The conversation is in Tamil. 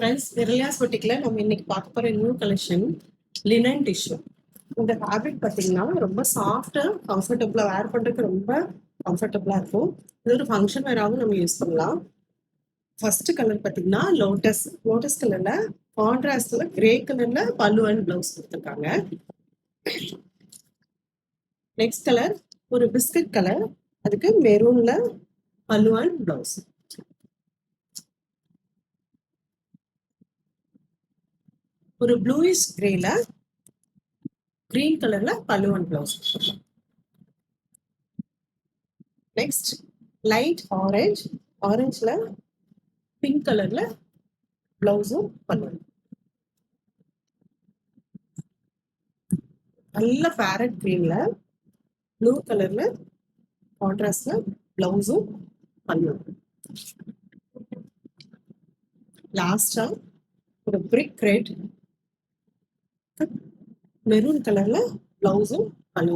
ஃப்ரெண்ட்ஸ், விரலியாஸ் பொட்டிக்ல நம்ம இன்னைக்கு பார்க்க போற நியூ கலெக்ஷன் லினன் டிஷ்யூ. இந்த ஃபேப்ரிக் பார்த்தீங்கன்னா ரொம்ப சாஃப்டா கம்ஃபர்டபுளா வேர் பண்றதுக்கு ரொம்ப கம்ஃபர்டபுளா இருக்கும். இது ஒரு ஃபங்க்ஷன் வேறாவும் நம்ம யூஸ் பண்ணலாம். ஃபர்ஸ்ட் கலர் பார்த்தீங்கன்னா லோட்டஸ் கலர்ல கான்ட்ராஸ்ட்ல கிரே கலர்ல பல்லு அண்ட் பிளவுஸ் கொடுத்துருக்காங்க. நெக்ஸ்ட் கலர் ஒரு பிஸ்கட் கலர், அதுக்கு மெரூன்ல பல்லு அண்ட் பிளவுஸ். ஒரு ப்ளூயிஷ் கிரேல கிரீன் கலர்ல pallu and blouse. Next light ஆரஞ்சுல பிங்க் கலர்ல பிளவுஸும் பல்லு. நல்ல பேரட் கிரீன்ல ப்ளூ கலர்ல கான்ட்ராஸ்ட்ல பிளவுஸும் பல்லு. லாஸ்டா ஒரு பிரிக் ரெட் மெரூன் கலர்ல பிளவுஸும் பல்லு.